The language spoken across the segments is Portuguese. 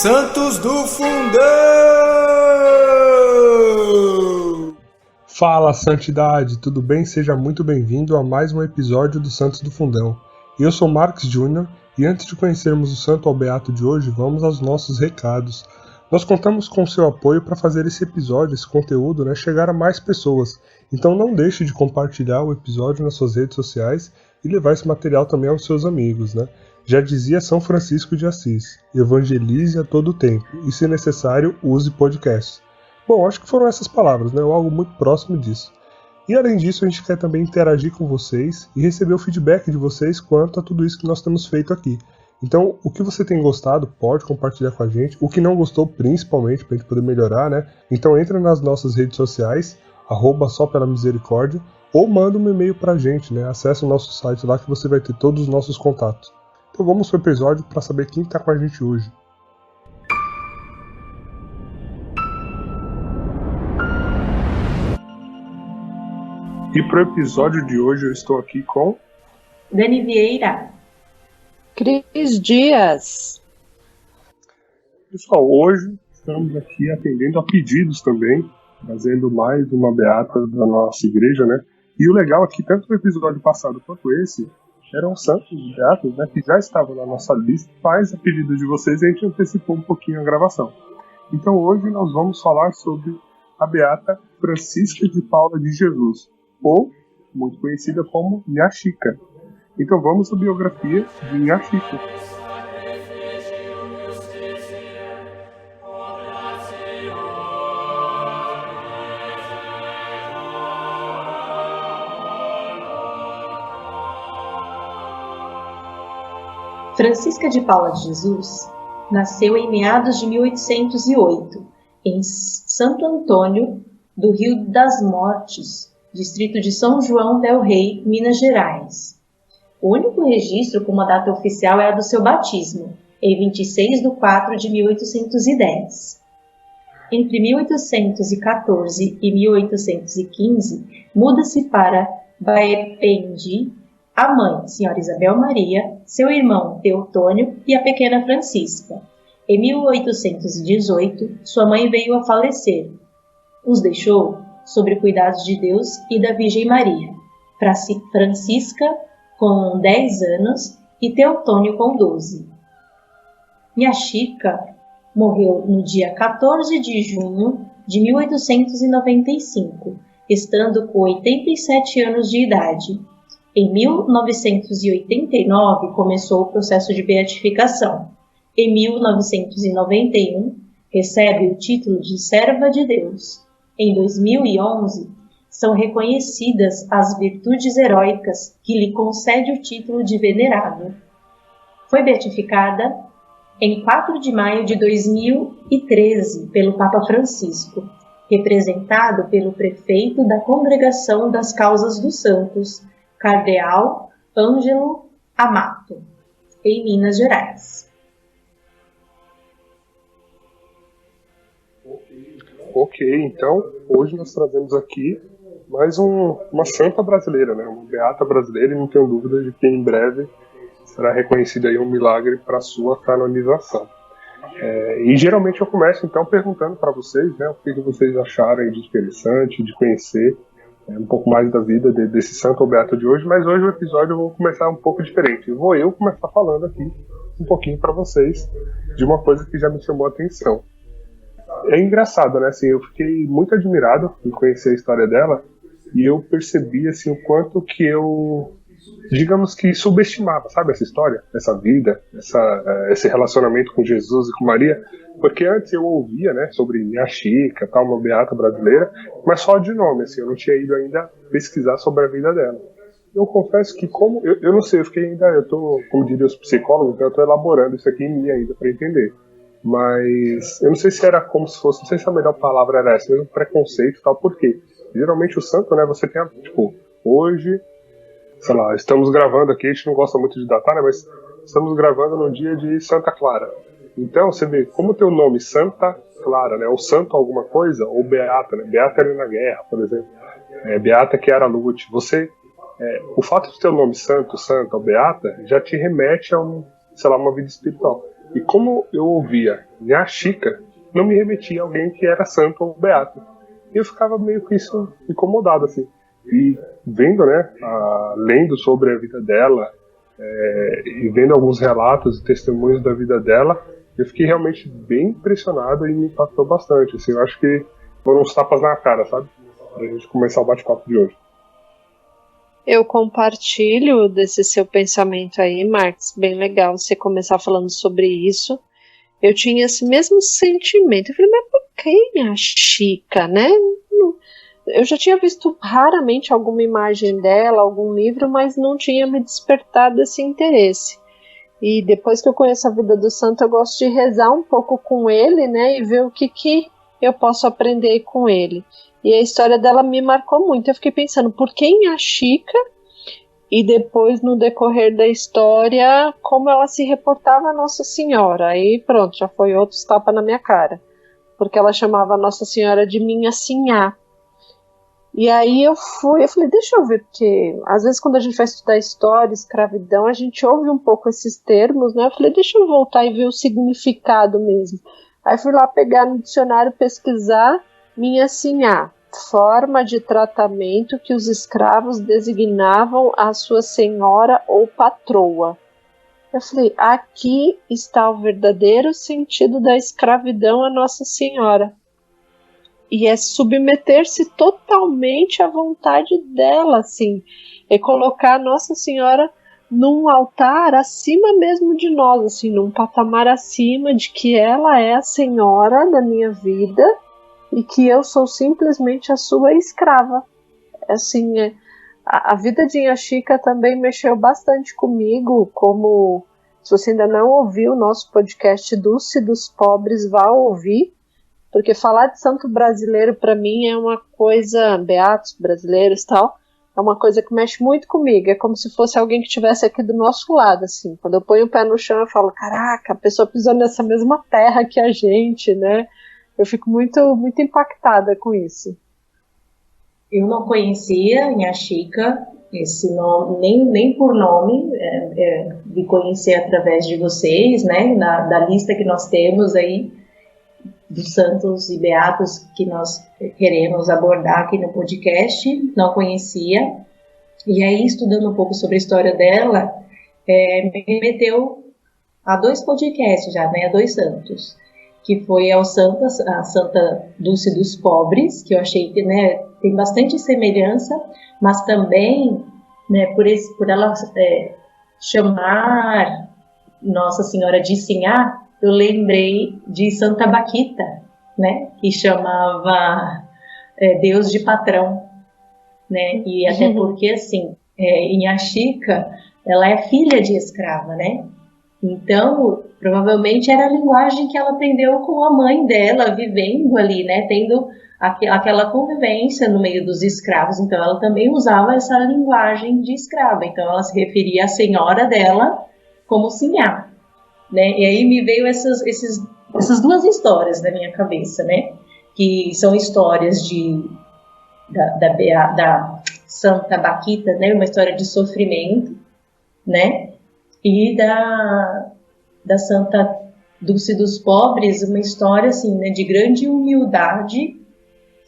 Santos do Fundão! Fala, Santidade, tudo bem? Seja muito bem-vindo a mais um episódio do Santos do Fundão. Eu sou Marcos Júnior e antes de conhecermos o Santo ao Beato de hoje, vamos aos nossos recados. Nós contamos com seu apoio para fazer esse episódio, esse conteúdo, chegar a mais pessoas. Então não deixe de compartilhar o episódio nas suas redes sociais e levar esse material também aos seus amigos, Já dizia São Francisco de Assis, evangelize a todo tempo e, se necessário, use podcasts. Bom, acho que foram essas palavras, ou algo muito próximo disso. E além disso, a gente quer também interagir com vocês e receber o feedback de vocês quanto a tudo isso que nós temos feito aqui. Então, o que você tem gostado, pode compartilhar com a gente. O que não gostou, principalmente, para a gente poder melhorar, Então entra nas nossas redes sociais, @só-pela-misericórdia, ou manda um e-mail pra gente, Acesse o nosso site lá que você vai ter todos os nossos contatos. Então vamos pro episódio para saber quem está com a gente hoje. E pro episódio de hoje eu estou aqui com Dani Vieira, Cris Dias. Pessoal, hoje estamos aqui atendendo a pedidos também, trazendo mais uma beata da nossa igreja, E o legal aqui, tanto no episódio passado quanto esse, eram santos beatos, que já estavam na nossa lista, mas a pedido de vocês a gente antecipou um pouquinho a gravação. Então hoje nós vamos falar sobre a beata Francisca de Paula de Jesus, ou muito conhecida como Nha Chica. Então vamos à biografia de Nha Chica. Francisca de Paula de Jesus nasceu em meados de 1808, em Santo Antônio do Rio das Mortes, distrito de São João del Rei, Minas Gerais. O único registro com uma data oficial é a do seu batismo, em 26 de 4 de 1810. Entre 1814 e 1815, muda-se para Baependi, a mãe, Senhora Isabel Maria, seu irmão Teotônio e a pequena Francisca. Em 1818, sua mãe veio a falecer. Os deixou sob cuidados de Deus e da Virgem Maria, Francisca com 10 anos e Teotônio com 12. Nha Chica morreu no dia 14 de junho de 1895, estando com 87 anos de idade. Em 1989, começou o processo de beatificação. Em 1991, recebe o título de Serva de Deus. Em 2011, são reconhecidas as virtudes heróicas que lhe concede o título de Venerável. Foi beatificada em 4 de maio de 2013 pelo Papa Francisco, representado pelo prefeito da Congregação das Causas dos Santos, Cardeal Ângelo Amato, em Minas Gerais. Ok, então hoje nós trazemos aqui mais uma santa brasileira, uma beata brasileira, e não tenho dúvida de que em breve será reconhecido aí um milagre para sua canonização. E geralmente eu começo então perguntando para vocês, o que vocês acharem de interessante, de conhecer um pouco mais da vida desse santo ou beato de hoje, mas hoje o episódio eu vou começar um pouco diferente. Vou eu começar falando aqui um pouquinho para vocês de uma coisa que já me chamou a atenção. É engraçado, eu fiquei muito admirado em conhecer a história dela e eu percebi, o quanto que eu, digamos que subestimava, essa história, essa vida, esse relacionamento com Jesus e com Maria, porque antes eu ouvia, sobre Nha Chica, uma beata brasileira, mas só de nome, eu não tinha ido ainda pesquisar sobre a vida dela. Eu confesso que eu não sei, eu tô, como diriam os psicólogos, então eu tô elaborando isso aqui em mim ainda para entender. Mas eu não sei se era como se fosse, não sei se a melhor palavra era essa, mesmo preconceito e tal, porque geralmente o santo, você tem, hoje, sei lá, estamos gravando aqui, a gente não gosta muito de datar, mas estamos gravando no dia de Santa Clara. Então, você vê, como tem o nome Santa Clara, ou santo alguma coisa, ou beata, Beata era na guerra, por exemplo. Beata que era Lute. O fato de ter o nome santo, santa ou beata, já te remete a uma vida espiritual. E como eu ouvia Yashika, não me remetia a alguém que era santo ou beato. E eu ficava meio com isso incomodado, assim. E vendo, né, lendo sobre a vida dela, e vendo alguns relatos e testemunhos da vida dela, eu fiquei realmente bem impressionado e me impactou bastante. Assim, eu acho que foram uns tapas na cara, sabe? Pra gente começar o bate-papo de hoje. Eu compartilho desse seu pensamento aí, Marcos. Bem legal você começar falando sobre isso. Eu tinha esse mesmo sentimento. Eu falei, mas por que a Chica, né? Eu já tinha visto raramente alguma imagem dela, algum livro, mas não tinha me despertado esse interesse. E depois que eu conheço a vida do santo, eu gosto de rezar um pouco com ele, né? E ver o que eu posso aprender com ele. E a história dela me marcou muito. Eu fiquei pensando, por que a Chica? E depois, no decorrer da história, como ela se reportava a Nossa Senhora. Aí pronto, já foi outro tapa na minha cara. Porque ela chamava a Nossa Senhora de minha sinhá. E aí eu falei, deixa eu ver, porque às vezes quando a gente vai estudar história, escravidão, a gente ouve um pouco esses termos, né? Eu falei, deixa eu voltar e ver o significado mesmo. Aí fui lá pegar no dicionário, pesquisar minha sinhá, forma de tratamento que os escravos designavam a sua senhora ou patroa. Eu falei, aqui está o verdadeiro sentido da escravidão a Nossa Senhora. E é submeter-se totalmente à vontade dela, assim. É colocar a Nossa Senhora num altar acima mesmo de nós, assim, num patamar acima de que ela é a Senhora da minha vida e que eu sou simplesmente a sua escrava. Assim, a vida de Yashika também mexeu bastante comigo, como se você ainda não ouviu o nosso podcast Dulce dos Pobres, vá ouvir. Porque falar de santo brasileiro para mim é uma coisa, beatos brasileiros e tal, é uma coisa que mexe muito comigo. É como se fosse alguém que estivesse aqui do nosso lado, assim. Quando eu ponho o pé no chão, eu falo, caraca, a pessoa pisou nessa mesma terra que a gente, né? Eu fico muito, muito impactada com isso. Eu não conhecia Yashika, esse nome, nem por nome, de conhecer através de vocês, né? Da lista que nós temos aí, dos santos e beatos que nós queremos abordar aqui no podcast, não conhecia. E aí, estudando um pouco sobre a história dela, me remeteu a 2 podcasts já, né, a 2 santos, que foi a Santa Dulce dos Pobres, que eu achei que, né, tem bastante semelhança, mas também, né, por ela chamar Nossa Senhora de Sinhá, eu lembrei de Santa Baquita, né, que chamava Deus de patrão, né, e até porque, assim, em Yashika, ela é filha de escrava, né, então, provavelmente era a linguagem que ela aprendeu com a mãe dela, vivendo ali, né, tendo aquela convivência no meio dos escravos, então ela também usava essa linguagem de escrava, então ela se referia à senhora dela como Sinhá. Né? E aí me veio essas 2 histórias na minha cabeça, né? Que são histórias da Santa Baquita, né? Uma história de sofrimento, né? E da Santa Dulce dos Pobres, uma história assim, né? De grande humildade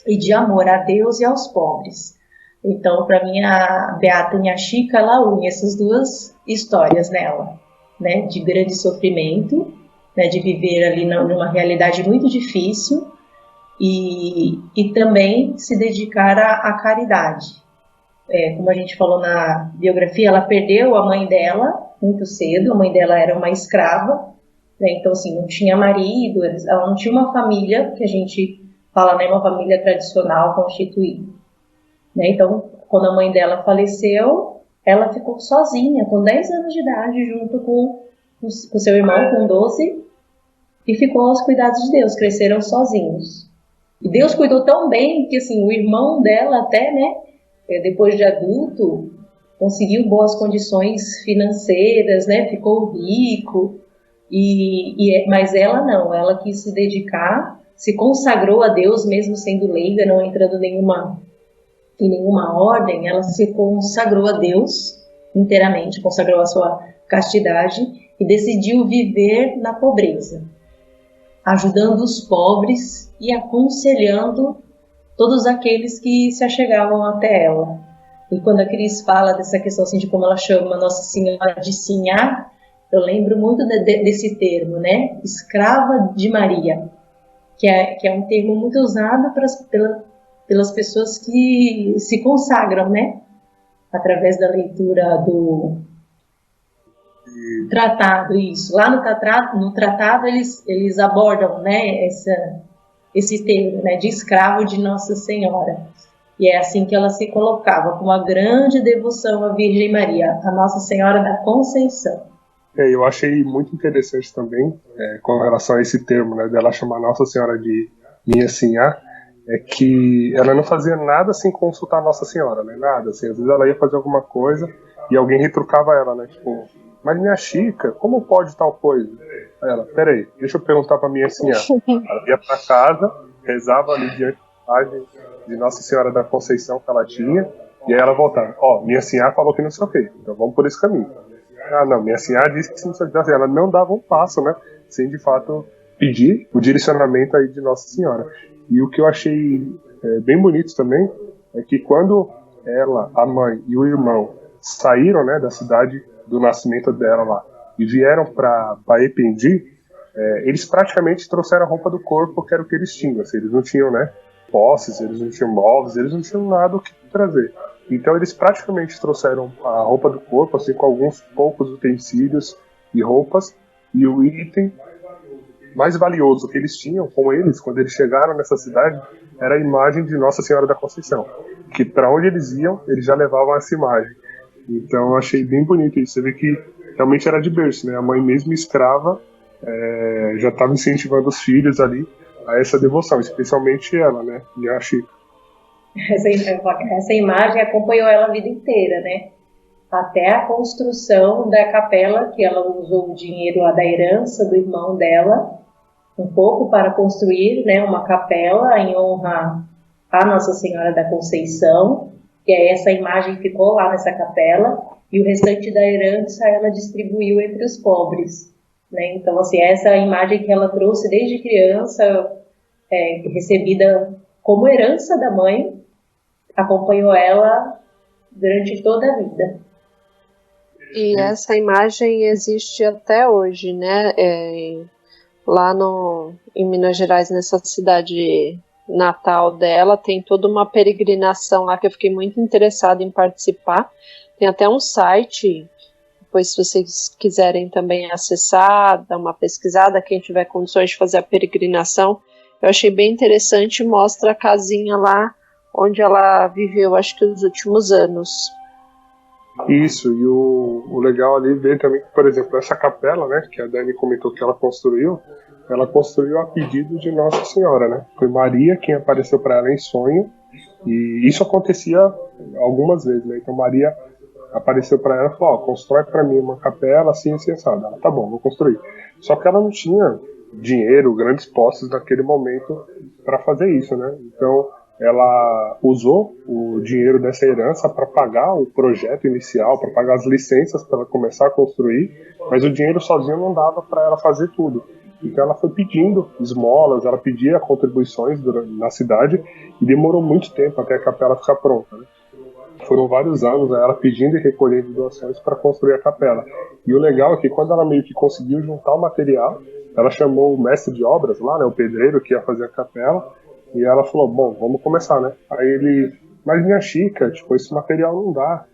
e de amor a Deus e aos pobres. Então, para mim, a Beata Yashika, ela une essas 2 histórias nela. Né, de grande sofrimento, né, de viver ali numa realidade muito difícil e também se dedicar à caridade. Como a gente falou na biografia, ela perdeu a mãe dela muito cedo, a mãe dela era uma escrava, né, então assim, não tinha marido, ela não tinha uma família, que a gente fala, né, uma família tradicional constituída. Né, então, quando a mãe dela faleceu, ela ficou sozinha, com 10 anos de idade, junto com seu irmão, com 12, e ficou aos cuidados de Deus, cresceram sozinhos. E Deus cuidou tão bem que, assim, o irmão dela até, né, depois de adulto, conseguiu boas condições financeiras, né, ficou rico, mas ela não, ela quis se dedicar, se consagrou a Deus, mesmo sendo leiga, não entrando em nenhuma ordem, ela se consagrou a Deus inteiramente, consagrou a sua castidade e decidiu viver na pobreza, ajudando os pobres e aconselhando todos aqueles que se achegavam até ela. E quando a Cris fala dessa questão assim, de como ela chama Nossa Senhora de Sinhá, eu lembro muito desse termo, né? Escrava de Maria, que é um termo muito usado pelas pessoas que se consagram, né? Através da leitura do tratado, isso. Lá no tratado eles abordam, né, esse termo, né, de escravo de Nossa Senhora. E é assim que ela se colocava, com uma grande devoção à Virgem Maria, a Nossa Senhora da Conceição. Eu achei muito interessante também, com relação a esse termo, né, dela chamar Nossa Senhora de Minha Sinhá, é que ela não fazia nada sem consultar Nossa Senhora, né, nada, assim, às vezes ela ia fazer alguma coisa e alguém retrucava ela, né, tipo, mas minha Chica, como pode tal coisa? Aí ela, peraí, deixa eu perguntar pra Minha Sinhá. Ela ia pra casa, rezava ali diante da imagem de Nossa Senhora da Conceição que ela tinha, e aí ela voltava, Minha Sinhá falou que não sei o quê, então vamos por esse caminho. Ah, não, Minha Sinhá disse que não sei o que, ela não dava um passo, né, sem de fato pedir o direcionamento aí de Nossa Senhora. E o que eu achei bem bonito também é que quando ela, a mãe e o irmão saíram, né, da cidade do nascimento dela lá e vieram para Baependi, eles praticamente trouxeram a roupa do corpo, que era o que eles tinham. Assim, eles não tinham, né, posses, eles não tinham móveis, eles não tinham nada o que trazer. Então eles praticamente trouxeram a roupa do corpo, assim, com alguns poucos utensílios e roupas, e o item mais valioso que eles tinham com eles, quando eles chegaram nessa cidade, era a imagem de Nossa Senhora da Conceição, que para onde eles iam, eles já levavam essa imagem. Então eu achei bem bonito isso. Você vê que realmente era de berço, né? A mãe mesmo escrava já estava incentivando os filhos ali a essa devoção, especialmente ela, né? E a Chica. Essa imagem acompanhou ela a vida inteira, né? Até a construção da capela, que ela usou o dinheiro lá da herança do irmão dela, um pouco para construir, né, uma capela em honra a Nossa Senhora da Conceição. E aí essa imagem ficou lá nessa capela, e o restante da herança ela distribuiu entre os pobres, né? Então, assim, essa imagem que ela trouxe desde criança, recebida como herança da mãe, acompanhou ela durante toda a vida. E essa imagem existe até hoje, né? Lá em Minas Gerais, nessa cidade natal dela, tem toda uma peregrinação lá que eu fiquei muito interessada em participar. Tem até um site, depois se vocês quiserem também acessar, dar uma pesquisada, quem tiver condições de fazer a peregrinação, eu achei bem interessante, mostra a casinha lá onde ela viveu, acho que os últimos anos. Isso, e o legal ali ver também que, por exemplo, essa capela, né, que a Dani comentou que ela construiu a pedido de Nossa Senhora, né? Foi Maria quem apareceu para ela em sonho, e isso acontecia algumas vezes, né? Então Maria apareceu para ela e falou, constrói para mim uma capela assim, assim, assado. Ela, tá bom, vou construir. Só que ela não tinha dinheiro, grandes posses naquele momento para fazer isso, né? Então ela usou o dinheiro dessa herança para pagar o projeto inicial, para pagar as licenças para ela começar a construir, mas o dinheiro sozinho não dava para ela fazer tudo. Então ela foi pedindo esmolas, ela pedia contribuições na cidade, e demorou muito tempo até a capela ficar pronta, né? Foram vários anos ela pedindo e recolhendo doações para construir a capela. E o legal é que quando ela meio que conseguiu juntar o material, ela chamou o mestre de obras lá, né, o pedreiro que ia fazer a capela, e ela falou, bom, vamos começar, né? Aí ele, mas minha Chica, tipo, esse material não dá,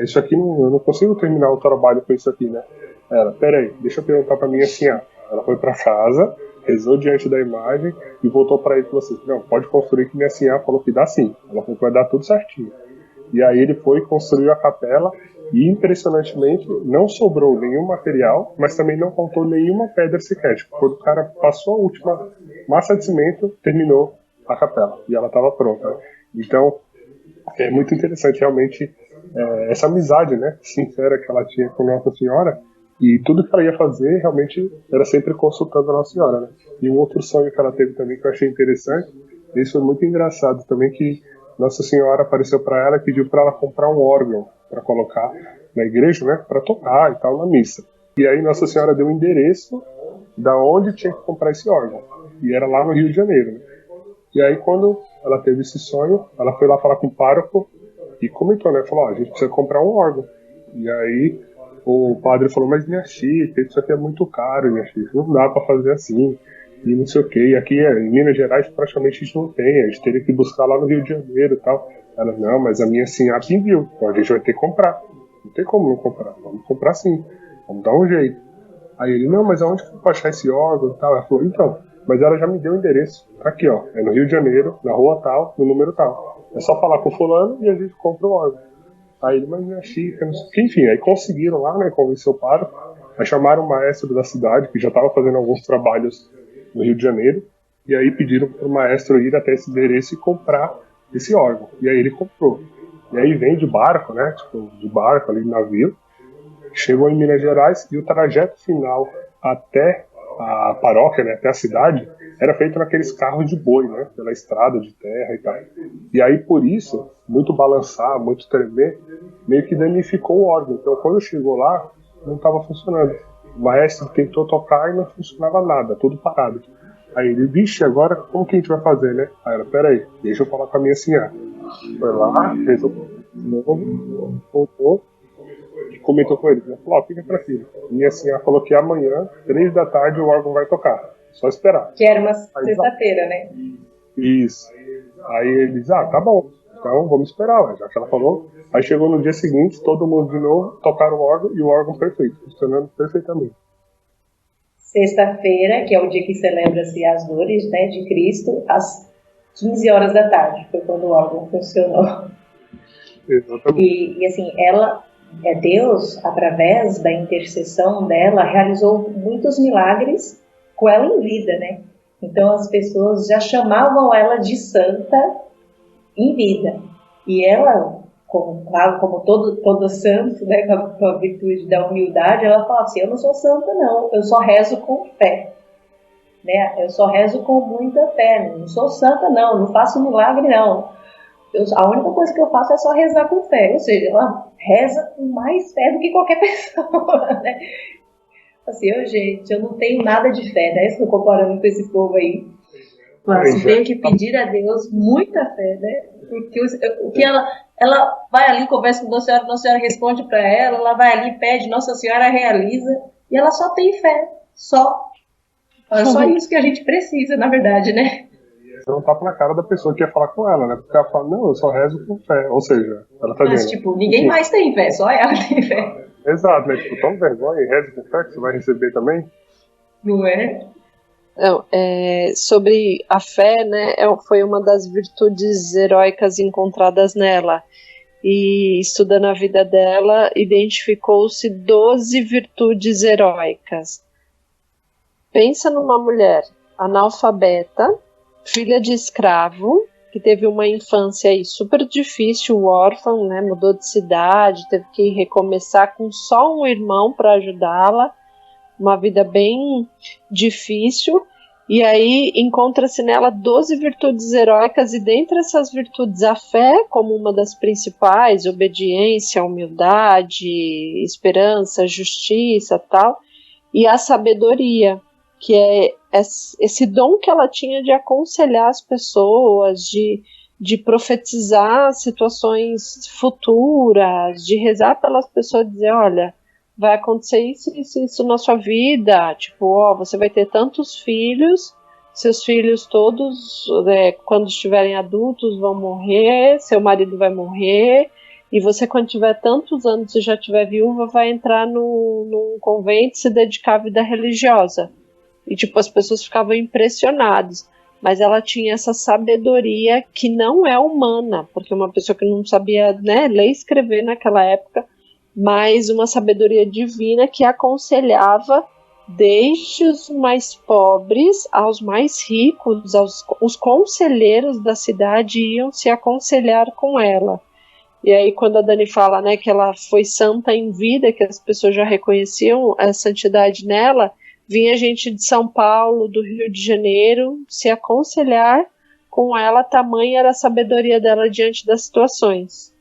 isso aqui eu não consigo terminar o trabalho com isso aqui, né? Ela, peraí, deixa eu perguntar pra minha senhora. Ela foi pra casa, rezou diante da imagem e voltou para ele e falou assim, não, pode construir, que minha senhora falou que dá sim. Ela falou que vai dar tudo certinho. E aí ele foi e construiu a capela, e impressionantemente não sobrou nenhum material, mas também não faltou nenhuma pedra sequer. Tipo, quando o cara passou a última massa de cimento, terminou a capela e ela estava pronta. Então é muito interessante realmente essa amizade, né, sincera que ela tinha com Nossa Senhora, e tudo que ela ia fazer realmente era sempre consultando a Nossa Senhora, né? E um outro sonho que ela teve também que eu achei interessante, isso foi muito engraçado também, que Nossa Senhora apareceu para ela e pediu para ela comprar um órgão para colocar na igreja, né, para tocar e tal na missa. E aí Nossa Senhora deu o endereço da onde tinha que comprar esse órgão. E era lá no Rio de Janeiro, né? E aí quando ela teve esse sonho, ela foi lá falar com o pároco e comentou, né? Falou, ó, a gente precisa comprar um órgão. E aí o padre falou, mas minha chica, isso aqui é muito caro, minha chica, não dá pra fazer assim. E não sei o que. E aqui em Minas Gerais praticamente a gente não tem, a gente teria que buscar lá no Rio de Janeiro e tal. Ela, não, mas a minha SINAP enviou, então a gente vai ter que comprar. Não tem como não comprar, vamos comprar sim, vamos dar um jeito. Aí ele, não, mas aonde que eu vou achar esse órgão e tal? Ela falou, então, mas ela já me deu o endereço, tá aqui ó, é no Rio de Janeiro, na rua tal, no número tal. É só falar com o fulano e a gente compra o órgão. Aí ele, mas minha chica, não sei o que. Enfim, aí conseguiram lá, né, convencer o pároco. Aí chamaram o maestro da cidade, que já estava fazendo alguns trabalhos no Rio de Janeiro, e aí pediram para o maestro ir até esse endereço e comprar esse órgão. E aí ele comprou. E aí vem de barco, né, tipo, de barco ali no navio, chegou em Minas Gerais e o trajeto final até a paróquia, né, até a cidade, era feito naqueles carros de boi, né, pela estrada de terra e tal. E aí por isso, muito balançar, muito tremer, meio que danificou o órgão. Então quando chegou lá, não estava funcionando. O maestro tentou tocar e não funcionava nada, tudo parado. Aí ele, vixe, agora como que a gente vai fazer, né? Aí ela, peraí, deixa eu falar com a minha senhora. Foi lá, fez o novo, voltou e comentou com ele. Ele falou, ó, fica tranquilo. Minha senhora falou que amanhã, 3 da tarde, o órgão vai tocar. Só esperar. Que era uma sexta-feira, né? Isso. Aí ele diz, tá bom. Então vamos esperar, ué, já que ela falou. Aí chegou no dia seguinte, todo mundo de novo, tocaram o órgão e o órgão perfeito, funcionando perfeitamente. Sexta-feira, que é o dia que celebra-se as dores, né, de Cristo, às 15 horas da tarde, foi quando o órgão funcionou. Exatamente. E assim, Deus, através da intercessão dela, realizou muitos milagres com ela em vida, né? Então as pessoas já chamavam ela de santa em vida. E ela, como todo santo, né, com a virtude da humildade, ela falava assim, eu não sou santa não, eu só rezo com fé. Né? Eu só rezo com muita fé, não sou santa não faço milagre não. A única coisa que eu faço é só rezar com fé. Ou seja, ela reza com mais fé do que qualquer pessoa, né? Assim, gente, eu não tenho nada de fé, né? Estou comparando com esse povo aí. Mas tenho que pedir a Deus muita fé, né? Porque o que ela vai ali, conversa com Nossa Senhora responde para ela vai ali, pede, Nossa Senhora realiza, e ela só tem fé, só. É só isso que a gente precisa, na verdade, né? Não tapa na cara da pessoa que ia falar com ela, né? Porque ela fala, não, eu só rezo com fé. Ou seja, ela tá Mas, dizendo. tipo, ninguém mais tem fé, só ela tem fé. Exato, né? Tipo, toma vergonha e reze com fé que você vai receber também. Não é? Não, sobre a fé, né? Foi uma das virtudes heróicas encontradas nela. E estudando a vida dela, identificou-se 12 virtudes heróicas. Pensa numa mulher analfabeta, filha de escravo, que teve uma infância aí super difícil, órfã, né, mudou de cidade, teve que recomeçar com só um irmão para ajudá-la, uma vida bem difícil, e aí encontra-se nela 12 virtudes heróicas, e dentre essas virtudes a fé como uma das principais, obediência, humildade, esperança, justiça, tal, e a sabedoria, que é esse dom que ela tinha de aconselhar as pessoas, de profetizar situações futuras, de rezar pelas pessoas, dizer, olha, vai acontecer isso na sua vida, tipo, você vai ter tantos filhos, seus filhos todos, quando estiverem adultos, vão morrer, seu marido vai morrer, e você, quando tiver tantos anos e já tiver viúva, vai entrar num convento e se dedicar à vida religiosa. E, tipo, as pessoas ficavam impressionadas. Mas ela tinha essa sabedoria que não é humana, porque uma pessoa que não sabia, né, ler e escrever naquela época, mas uma sabedoria divina que aconselhava desde os mais pobres aos mais ricos, os conselheiros da cidade iam se aconselhar com ela. E aí quando a Dani fala, né, que ela foi santa em vida, que as pessoas já reconheciam a santidade nela, vinha gente de São Paulo, do Rio de Janeiro, se aconselhar com ela, tamanha era a sabedoria dela diante das situações.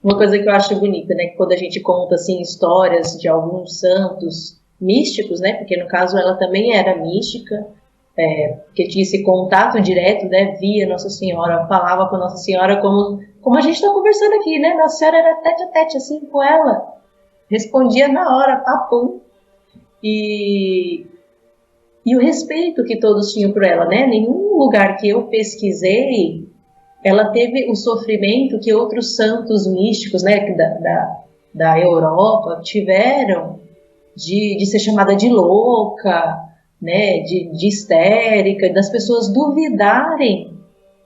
Uma coisa que eu acho bonita, né, que quando a gente conta assim, histórias de alguns santos místicos, né? Porque no caso ela também era mística, porque tinha esse contato direto, né? Via Nossa Senhora, falava com a Nossa Senhora como a gente está conversando aqui, né? Nossa Senhora era tete a tete assim com ela, respondia na hora, papum. E o respeito que todos tinham por ela, né? Nenhum lugar que eu pesquisei, ela teve o sofrimento que outros santos místicos, né, da Europa tiveram de ser chamada de louca, né, de histérica, das pessoas duvidarem,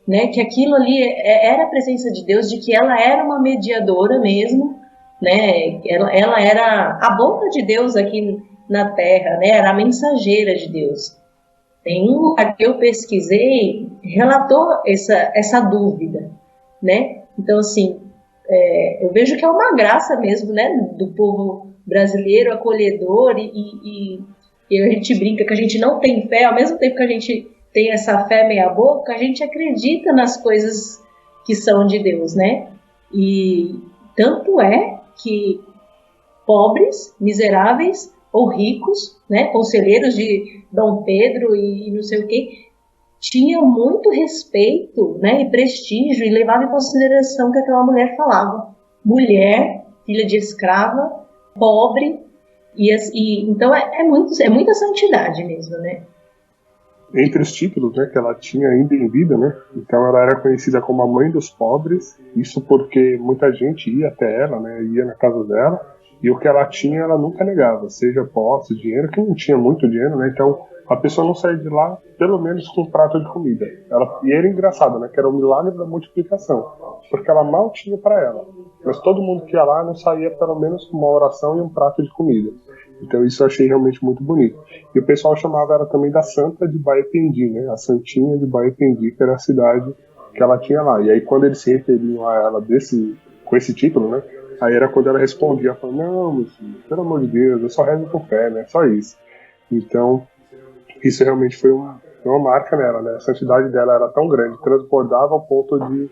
né, que aquilo ali era a presença de Deus, de que ela era uma mediadora mesmo, né, ela era a boca de Deus aqui na Terra, né, era a mensageira de Deus. Tem um lugar que eu pesquisei, relatou essa dúvida, né? Então, assim, eu vejo que é uma graça mesmo, né, do povo brasileiro, acolhedor, e a gente brinca que a gente não tem fé, ao mesmo tempo que a gente tem essa fé meia boca, a gente acredita nas coisas que são de Deus, né? E tanto é que pobres, miseráveis ou ricos, né, conselheiros de Dom Pedro e não sei o quê, tinham muito respeito, né, e prestígio, e levavam em consideração o que aquela mulher falava. Mulher, filha de escrava, pobre, então é muita santidade mesmo, né? Entre os títulos, né, que ela tinha ainda em vida, né, então ela era conhecida como a mãe dos pobres, isso porque muita gente ia até ela, né, ia na casa dela, e o que ela tinha ela nunca negava, seja posse, dinheiro, que não tinha muito dinheiro, né, então a pessoa não saía de lá pelo menos com um prato de comida. E era engraçado, né, que era o milagre da multiplicação, porque ela mal tinha para ela, mas todo mundo que ia lá não saía pelo menos com uma oração e um prato de comida. Então isso eu achei realmente muito bonito. E o pessoal chamava ela também da Santa de Baependi, né? A Santinha de Baependi, que era a cidade que ela tinha lá. E aí quando eles se referiam a ela com esse título, né? Aí era quando ela respondia, falando, não, meu filho, pelo amor de Deus, eu só rezo com fé, né? Só isso. Então, isso realmente foi uma marca nela, né? A santidade dela era tão grande, transbordava ao ponto de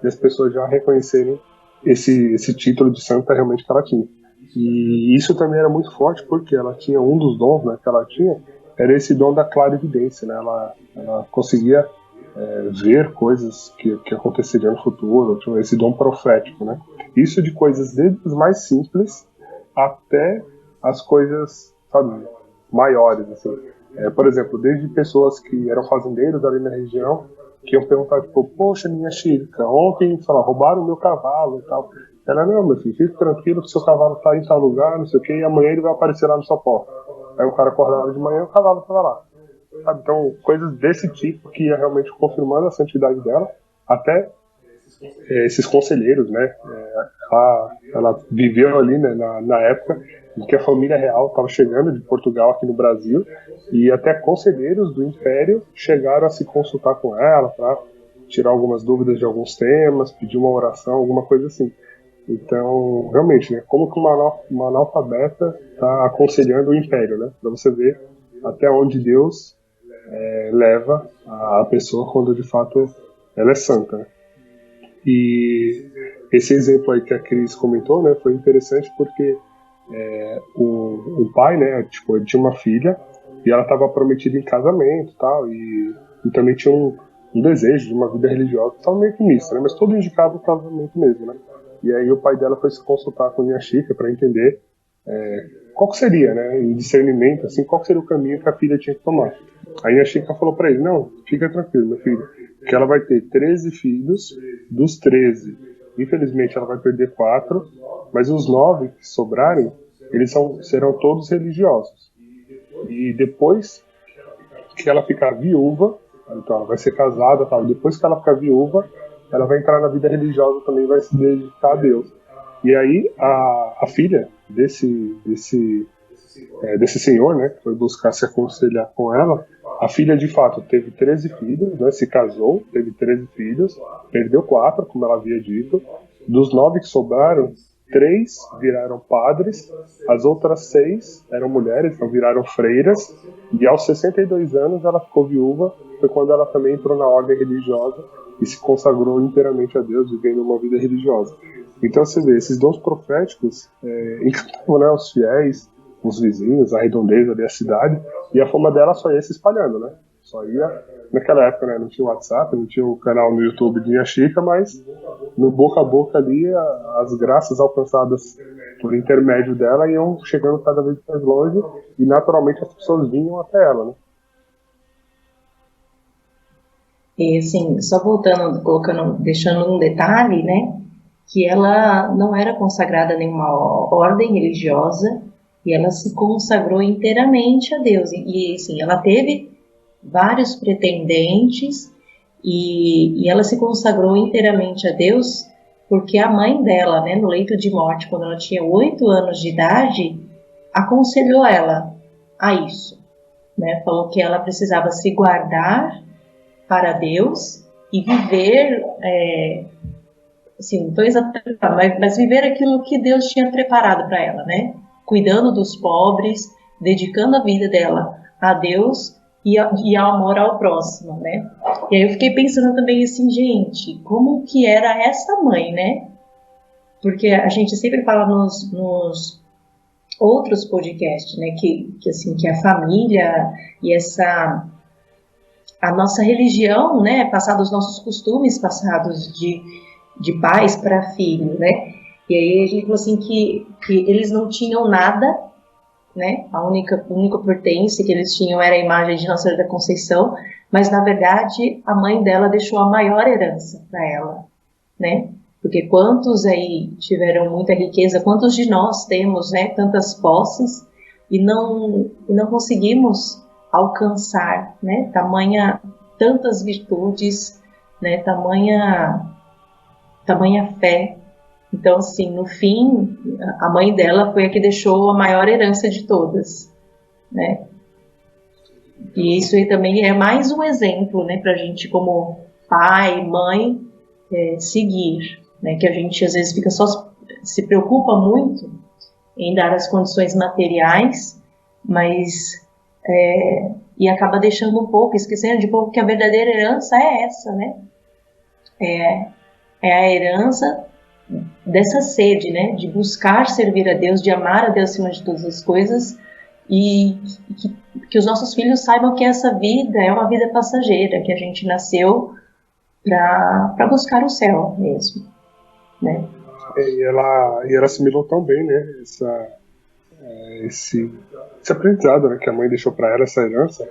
as pessoas já reconhecerem esse título de santa realmente que ela tinha. E isso também era muito forte porque ela tinha um dos dons, né, que ela tinha, era esse dom da clarividência, né? Ela conseguia ver coisas que aconteceriam no futuro, tinha esse dom profético, né? Isso de coisas desde as mais simples até as coisas, sabe, maiores, assim. Por exemplo, desde pessoas que eram fazendeiros ali na região, que iam perguntar, tipo, poxa, minha Chica, ontem, sei lá, roubaram o meu cavalo e tal. Ela, não, meu filho, fique tranquilo que seu cavalo tá em tal lugar, não sei o que, e amanhã ele vai aparecer lá no sua porta. Aí o cara acordava de manhã e o cavalo tava lá. Sabe? Então, coisas desse tipo que ia realmente confirmando a santidade dela, até esses conselheiros, né? Ela viveu ali, né, na época em que a família real estava chegando de Portugal aqui no Brasil, e até conselheiros do Império chegaram a se consultar com ela para tirar algumas dúvidas de alguns temas, pedir uma oração, alguma coisa assim. Então, realmente, né, como que uma analfabeta está aconselhando o Império, né? Para você ver até onde Deus leva a pessoa quando de fato ela é santa, né? E esse exemplo aí que a Cris comentou, né, foi interessante porque o pai, né, tipo, ele tinha uma filha e ela estava prometida em casamento e tal, e também tinha um desejo de uma vida religiosa, estava meio que mista, né, mas todo indicava o casamento mesmo, né. E aí o pai dela foi se consultar com a Inha Chica para entender qual que seria, né, em discernimento, assim, qual que seria o caminho que a filha tinha que tomar. A Inha Chica falou para ele, não, fica tranquilo, meu filho, que ela vai ter 13 filhos, dos 13, infelizmente ela vai perder 4, mas os 9 que sobrarem, eles serão todos religiosos. E depois que ela ficar viúva, então ela vai ser casada, tal, depois que ela ficar viúva, ela vai entrar na vida religiosa também, vai se dedicar a Deus. E aí a filha desse senhor, né, que foi buscar se aconselhar com ela, a filha de fato teve 13 filhos, né, se casou, teve 13 filhos, perdeu 4, como ela havia dito. Dos 9 que sobraram, 3 viraram padres, as outras 6 eram mulheres, então viraram freiras, e aos 62 anos ela ficou viúva, foi quando ela também entrou na ordem religiosa e se consagrou inteiramente a Deus, vivendo uma vida religiosa. Então você vê, esses dons proféticos encantavam, né, os fiéis, os vizinhos, a redondeza ali, a cidade, e a fama dela só ia se espalhando, né? Só ia, naquela época, né, não tinha WhatsApp, não tinha o canal no YouTube de Minha Chica, mas no boca a boca ali, as graças alcançadas por intermédio dela iam chegando cada vez mais longe, e naturalmente as pessoas vinham até ela, né? E assim, só voltando, colocando, deixando um detalhe, né, que ela não era consagrada a nenhuma ordem religiosa e ela se consagrou inteiramente a Deus. E assim, ela teve vários pretendentes e ela se consagrou inteiramente a Deus porque a mãe dela, né, no leito de morte, quando ela tinha 8 anos de idade, aconselhou ela a isso, né? Falou que ela precisava se guardar para Deus e viver, assim, não exatamente, mas viver aquilo que Deus tinha preparado para ela, né? Cuidando dos pobres, dedicando a vida dela a Deus e ao amor ao próximo, né? E aí eu fiquei pensando também assim, gente, como que era essa mãe, né? Porque a gente sempre fala nos outros podcasts, né? Assim, que a família e a nossa religião, né, passar dos nossos costumes passados de pais para filho, né? E aí a gente falou assim que eles não tinham nada, né? A única pertence que eles tinham era a imagem de Nossa Senhora da Conceição, mas na verdade a mãe dela deixou a maior herança para ela, né? Porque quantos aí tiveram muita riqueza, quantos de nós temos, né, tantas posses e não conseguimos alcançar, né, tantas virtudes, né, tamanha fé. Então, assim, no fim, a mãe dela foi a que deixou a maior herança de todas, né? E isso aí também é mais um exemplo, né, para a gente como pai, mãe, seguir, né? Que a gente às vezes se preocupa muito em dar as condições materiais, mas e acaba deixando um pouco, esquecendo de pouco que a verdadeira herança é essa, né? É a herança dessa sede, né? De buscar servir a Deus, de amar a Deus acima de todas as coisas e que os nossos filhos saibam que essa vida é uma vida passageira, que a gente nasceu para buscar o céu mesmo, né? E ela assimilou tão bem, né? Esse aprendizado, né, que a mãe deixou para ela, essa herança,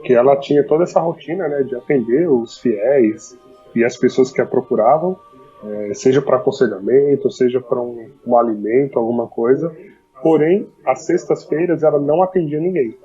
que ela tinha toda essa rotina, né, de atender os fiéis e as pessoas que a procuravam, seja para aconselhamento, seja para um alimento, alguma coisa. Porém, às sextas-feiras ela não atendia ninguém.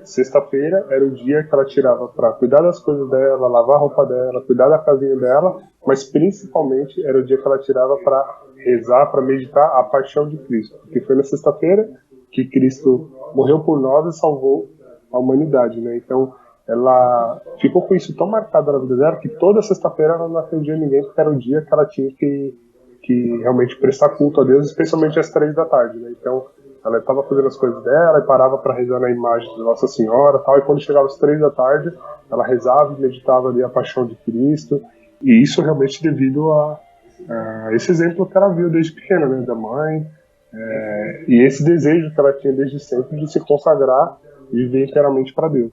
Sexta-feira era o dia que ela tirava para cuidar das coisas dela, lavar a roupa dela, cuidar da casinha dela, mas principalmente era o dia que ela tirava para rezar, para meditar a paixão de Cristo, porque foi na sexta-feira que Cristo morreu por nós e salvou a humanidade, né? Então ela ficou com isso tão marcado na vida dela que toda sexta-feira ela não atendia ninguém, porque era o dia que ela tinha que realmente prestar culto a Deus, especialmente às 3 da tarde, né? Então ela estava fazendo as coisas dela e parava para rezar na imagem de Nossa Senhora, tal, e quando chegava às 3 da tarde ela rezava e meditava ali a paixão de Cristo, e isso realmente devido a esse exemplo que ela viu desde pequena, né, da mãe, e esse desejo que ela tinha desde sempre de se consagrar e viver inteiramente para Deus.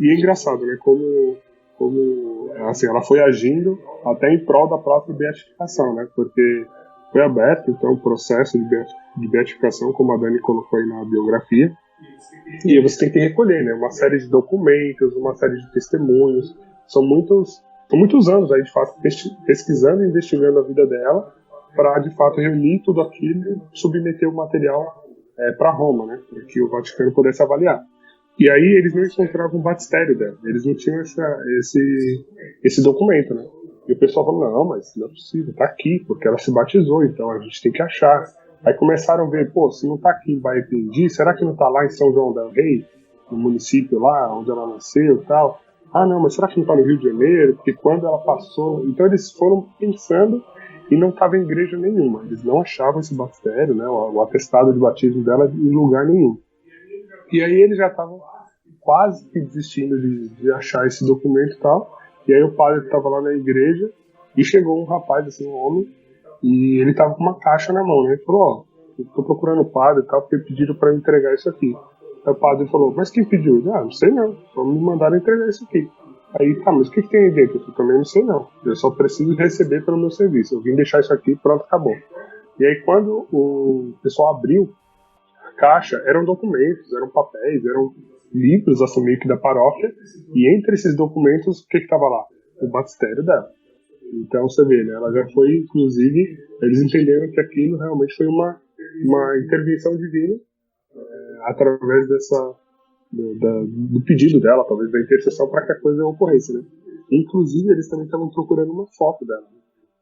E é engraçado, né, como assim, ela foi agindo até em prol da própria beatificação, né, porque foi aberto então o processo de beatificação, como a Dani colocou aí na biografia, e você tem que recolher, né, uma série de documentos, uma série de testemunhos, são muitos anos aí, de fato, pesquisando e investigando a vida dela, para, de fato, reunir tudo aquilo e submeter o material para Roma, né, para que o Vaticano pudesse avaliar. E aí eles não encontravam o batistério dela, eles não tinham esse documento, né. E o pessoal falou, não, mas não é possível, tá aqui, porque ela se batizou, então a gente tem que achar. Aí começaram a ver, pô, se não tá aqui em Bahia Pendi, será que não tá lá em São João del Rei, no município lá, onde ela nasceu e tal? Ah, não, mas será que não tá no Rio de Janeiro? Porque quando ela passou... Então eles foram pensando e não estava em igreja nenhuma. Eles não achavam esse batistério, né, o atestado de batismo dela em lugar nenhum. E aí eles já estavam quase que desistindo de achar esse documento e tal. E aí o padre estava lá na igreja e chegou um rapaz, assim, um homem, e ele estava com uma caixa na mão, né? Ele falou, eu tô procurando o padre e tal, porque pediram para eu entregar isso aqui. Aí o padre falou, mas quem pediu? Não sei não, só me mandaram entregar isso aqui. Aí, tá, mas o que tem aí dentro? Eu também não sei não, eu só preciso receber pelo meu serviço, eu vim deixar isso aqui, pronto, acabou. E aí quando o pessoal abriu a caixa, eram documentos, eram papéis, eram livros, assim, meio que da paróquia, e entre esses documentos, o que estava lá? O batistério dela. Então você vê, né, ela já foi, inclusive, eles entenderam que aquilo realmente foi uma intervenção divina, através do pedido dela, talvez da intercessão, para que a coisa ocorresse, né? Inclusive, eles também estavam procurando uma foto dela,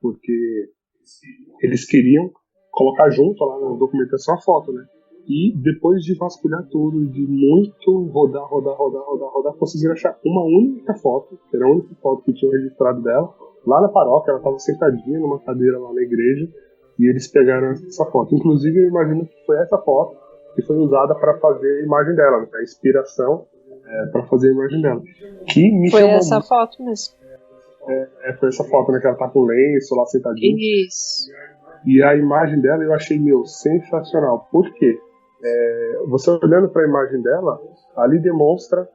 porque eles queriam colocar junto lá na documentação a foto, né? E depois de vasculhar tudo, de muito rodar, conseguiram achar uma única foto, que era a única foto que tinham registrado dela, lá na paróquia. Ela estava sentadinha numa cadeira lá na igreja, e eles pegaram essa foto. Inclusive, eu imagino que foi essa foto que foi usada para fazer a imagem dela, né? A inspiração para fazer a imagem dela. Que me foi chamou essa muito. Foto mesmo. Foi essa foto, né? Que ela tá com lenço lá sentadinha. Isso. E a imagem dela eu achei, sensacional. Por quê? Você olhando para a imagem dela, ali demonstra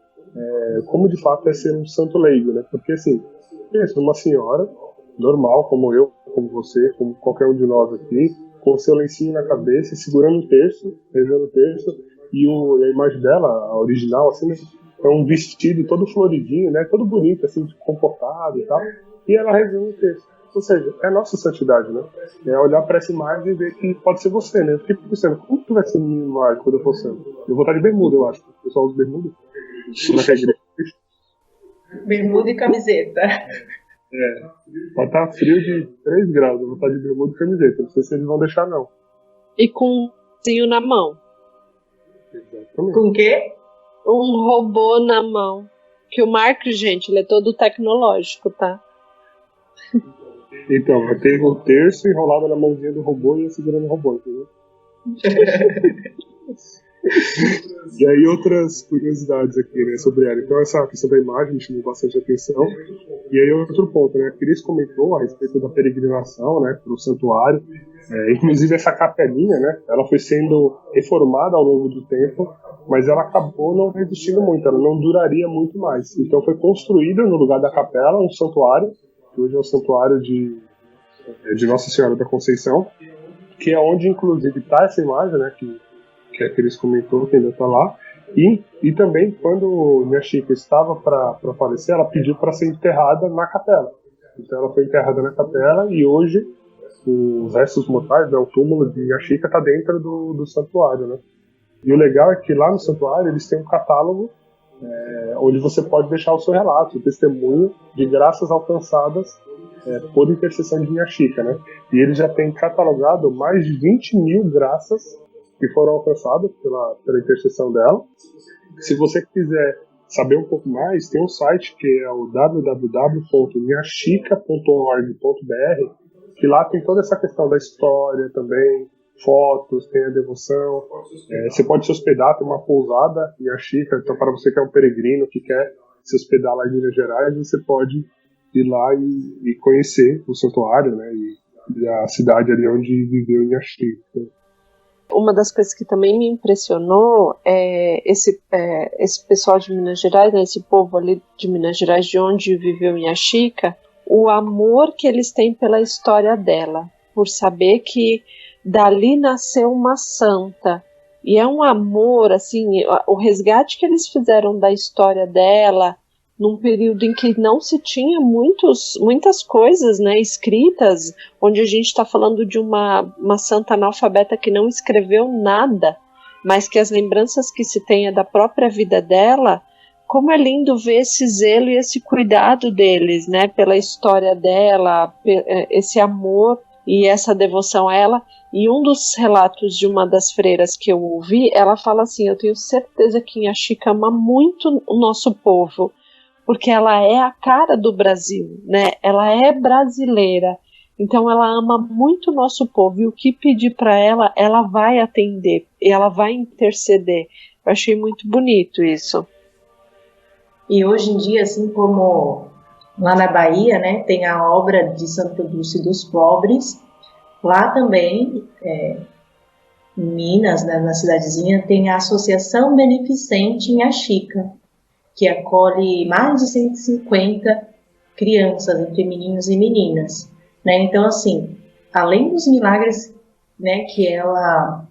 como de fato é ser um santo leigo, né? Porque assim, pensa, uma senhora normal, como eu, como você, como qualquer um de nós aqui, com o seu lencinho na cabeça, segurando o terço, rezando o terço, e a imagem dela, a original, assim, né? É um vestido todo floridinho, né? Todo bonito, assim, comportado e tal, e ela rezando o terço. Ou seja, é a nossa santidade, né? É olhar para essa imagem e ver que pode ser você, né? Eu fiquei pensando, como que vai ser a minha imagem quando eu for santo? Eu vou estar de bermuda, eu acho. O pessoal usa bermuda. Bermuda e camiseta. Vai estar frio de 3 graus, eu vou estar de bermuda e camiseta. Não sei se eles vão deixar, não. E com um robozinho na mão. Exatamente. Com o quê? Um robô na mão. Que o Marcos, gente, ele é todo tecnológico, tá? Então, vai ter o terço enrolado na mãozinha do robô e eu segurando o robô, entendeu? E aí outras curiosidades aqui, né, sobre ela. Então essa questão da imagem me chamou bastante atenção. E aí outro ponto, né, a Cris comentou a respeito da peregrinação, né, para o santuário. Inclusive essa capelinha, né, ela foi sendo reformada ao longo do tempo, mas ela acabou não resistindo muito, ela não duraria muito mais. Então foi construída no lugar da capela um santuário, que hoje é o santuário de Nossa Senhora da Conceição, que é onde inclusive está essa imagem, né, que a Cris comentou, que ainda está lá. E também, quando minha Chica estava para falecer, ela pediu para ser enterrada na capela. Então ela foi enterrada na capela e hoje os restos mortais, né, o túmulo de minha Chica está dentro do santuário, né? E o legal é que lá no santuário eles têm um catálogo onde você pode deixar o seu relato, o testemunho de graças alcançadas por intercessão de minha Chica, né? E eles já têm catalogado mais de 20 mil graças que foram alcançadas pela intercessão dela. Se você quiser saber um pouco mais, tem um site que é o www.minhachica.org.br, que lá tem toda essa questão da história também, fotos, tem a devoção. Você pode se hospedar, tem uma pousada em Minha Chica, então para você que é um peregrino, que quer se hospedar lá em Minas Gerais, você pode ir lá e conhecer o santuário, né, e a cidade ali onde viveu Minha Chica. Uma das coisas que também me impressionou é esse pessoal de Minas Gerais, né, esse povo ali de Minas Gerais, de onde viveu Minha Chica, o amor que eles têm pela história dela, por saber que dali nasceu uma santa. E é um amor, assim, o resgate que eles fizeram da história dela, num período em que não se tinha muitas coisas, né, escritas, onde a gente está falando de uma santa analfabeta que não escreveu nada, mas que as lembranças que se tem é da própria vida dela. Como é lindo ver esse zelo e esse cuidado deles, né, pela história dela, esse amor e essa devoção a ela. E um dos relatos de uma das freiras que eu ouvi, ela fala assim: eu tenho certeza que Minha Chica ama muito o nosso povo, porque ela é a cara do Brasil, né? Ela é brasileira, então ela ama muito o nosso povo, e o que pedir para ela, ela vai atender, e ela vai interceder. Eu achei muito bonito isso. E hoje em dia, assim como lá na Bahia, né, tem a obra de Santo Lúcio dos Pobres, lá também em Minas, na cidadezinha, tem a Associação Beneficente Inhaxica, que acolhe mais de 150 crianças, entre meninos e meninas, né? Então, assim, além dos milagres, né, que ela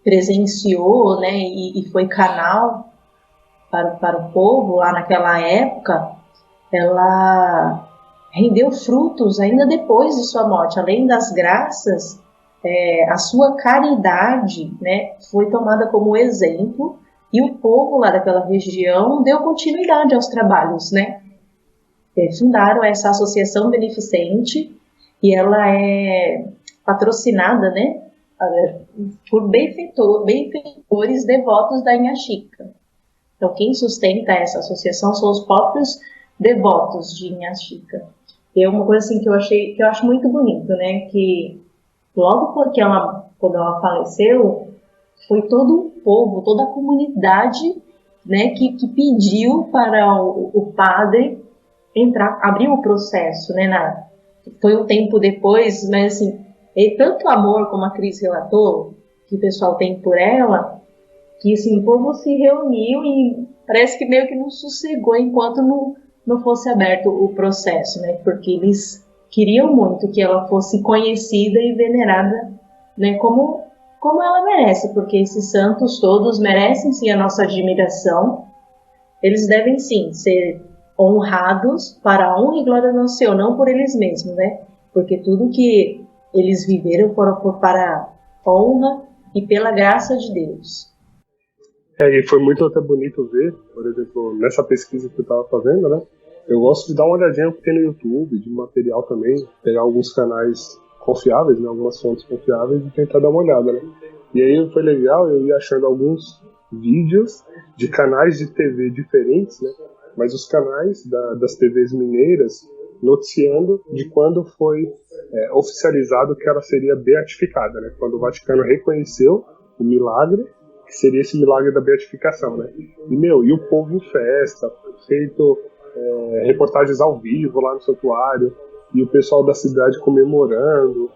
presenciou, né, e foi canal para o povo lá naquela época, ela rendeu frutos ainda depois de sua morte. Além das graças, a sua caridade, né, foi tomada como exemplo, e o povo lá daquela região deu continuidade aos trabalhos, né? Fundaram essa associação beneficente, e ela é patrocinada, né, por benfeitores devotos da Inhaxica. Então, quem sustenta essa associação são os próprios devotos de Inhaxica. E é uma coisa assim que eu acho muito bonito, né? Que logo quando ela faleceu, foi todo o povo, toda a comunidade, né, que pediu para o padre abrir o processo, né? Foi um tempo depois, mas assim, tanto amor, como a Cris relatou, que o pessoal tem por ela, que assim, o povo se reuniu e parece que meio que não sossegou enquanto não fosse aberto o processo, né? Porque eles queriam muito que ela fosse conhecida e venerada, né? Como ela merece, porque esses santos todos merecem sim a nossa admiração. Eles devem sim ser honrados para a honra e glória do nosso Senhor, não por eles mesmos, né? Porque tudo que eles viveram foram para a honra e pela graça de Deus. E foi muito até bonito ver, por exemplo, nessa pesquisa que eu estava fazendo, né? Eu gosto de dar uma olhadinha no que tem no YouTube, de material também, pegar alguns canais confiáveis, né? Algumas fontes confiáveis e tentar dar uma olhada, né? E aí foi legal, eu ia achando alguns vídeos de canais de TV diferentes, né? Mas os canais das TVs mineiras noticiando de quando foi oficializado que ela seria beatificada, né? Quando o Vaticano reconheceu o milagre, que seria esse milagre da beatificação, né? E o povo em festa, feito reportagens ao vivo lá no santuário, e o pessoal da cidade comemorando,